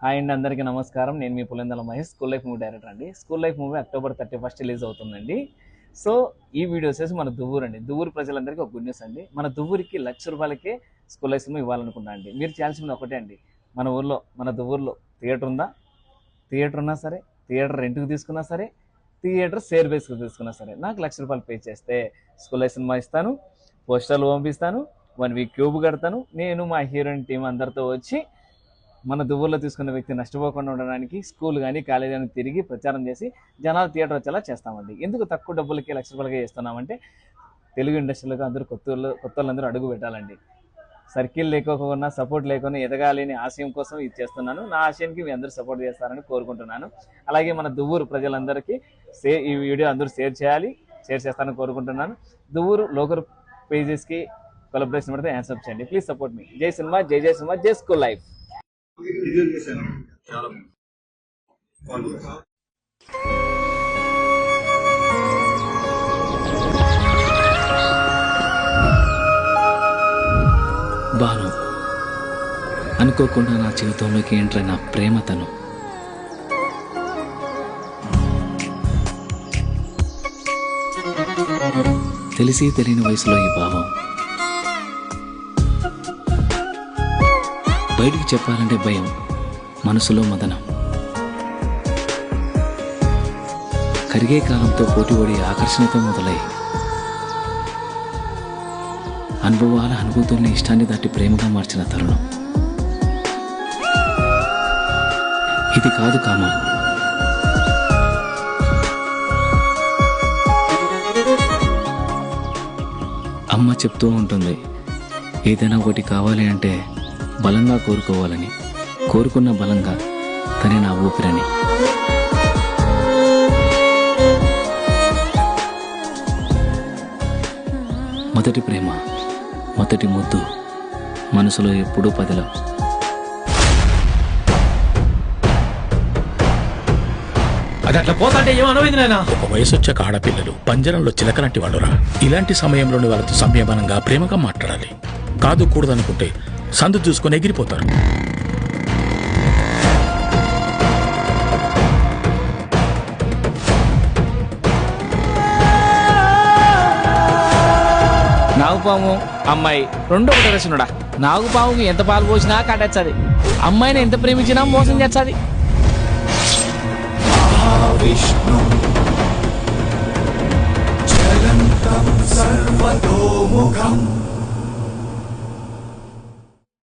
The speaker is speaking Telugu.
హాయ్ అండి, అందరికీ నమస్కారం. నేను మీ Pulindala Mahesh, school life movie director అండి. School life movie October 31 release అవుతుందండి. సో ఈ వీడియో వచ్చేసి మన దువ్వూరు అండి. దువ్వూరు ప్రజలందరికీ ఒక గుడ్ న్యూస్ అండి. మన దువ్వూరికి ₹1,00,000కే స్కూల్ లైఫ్ సినిమా ఇవ్వాలనుకుంటా అండి. మీరు చేయాల్సింది ఒకటే అండి, మన ఊర్లో మన దువ్వూరులో థియేటర్ ఉందా, థియేటర్ ఉన్నా సరే, థియేటర్ రెంట్కి తీసుకున్నా సరే, థియేటర్ షేర్ బేస్కి తీసుకున్నా సరే, నాకు ₹1,00,000 పే చేస్తే స్కూల్ లైఫ్ సినిమా ఇస్తాను, పోస్టర్లు పంపిస్తాను, 1 వీక్ క్యూబ్ కడతాను. నేను మా హీరోయిన్ టీం అందరితో వచ్చి మన దువ్వూరులో తీసుకున్న వ్యక్తి నష్టపోకుండా ఉండడానికి స్కూల్ కానీ కాలేజీ కానీ తిరిగి ప్రచారం చేసి జనాలు థియేటర్ వచ్చేలా చేస్తామండి. ఎందుకు తక్కువ డబ్బులకి ₹1,00,000 చేస్తున్నామంటే, తెలుగు ఇండస్ట్రీలో అందరూ కొత్త వాళ్ళందరూ అడుగు పెట్టాలండి. సర్కిల్ లేకోకుండా, సపోర్ట్ లేకుండా ఎదగాలి అనే ఆశయం కోసం ఇది చేస్తున్నాను. నా ఆశయానికి మీ అందరూ సపోర్ట్ చేస్తారని కోరుకుంటున్నాను. అలాగే మన దువ్వూరు ప్రజలందరికీ ఈ వీడియో అందరూ షేర్ చేస్తారని కోరుకుంటున్నాను. దువ్వూరు లోకల్ పేజెస్కి కొలాబరేషన్ పడితే హ్యాండ్స్ చేయండి. ప్లీజ్ సపోర్ట్ మీ. జై సినిమా, జై జై సినిమా, జై స్కూల్ లైఫ్. చాలా బాను అనుకోకుండా నా జీవితంలోకి ఎంటర్ అయిన ప్రేమతను తెలిసి తెలియని వయసులో ఈ భావం బయటికి చెప్పాలంటే భయం, మనసులో మదనం, కరిగే కాలంతో పోటీపడి ఆకర్షణతో మొదలై అనుభవాల అనుభూతుల్ని ఇష్టాన్ని దాటి ప్రేమగా మార్చిన తరుణం ఇది కాదు కామం. అమ్మ చెప్తూ ఉంటుంది, ఏదైనా ఒకటి కావాలి అంటే బలంగా కోరుకోవాలని, కోరుకున్న బలంగా తనే నా ఊపిరని. మొదటి ప్రేమ, మొదటి ముద్దు, మనసులో ఎప్పుడూ పదిలం. అది అట్లా పోతాంటే ఏమనవింది నాయన. ఒక వయసు వచ్చాక ఆడపిల్లలు పంజరంలో చిలకలాంటి వాళ్ళురా. ఇలాంటి సమయంలోని వాళ్ళతో సంయమనంగా ప్రేమగా మాట్లాడాలి. కాదు కూడదనుకుంటే సందు చూసుకొని ఎగిరిపోతారు. నాగుపాము అమ్మాయి రెండు ఒకటి రచనుడా. నాగుపాముకి ఎంత పాలు పోసినా కాటేస్తుంది, అమ్మాయిని ఎంత ప్రేమించినా మోసం చేస్తుంది. చలంతం సర్వతోముఖం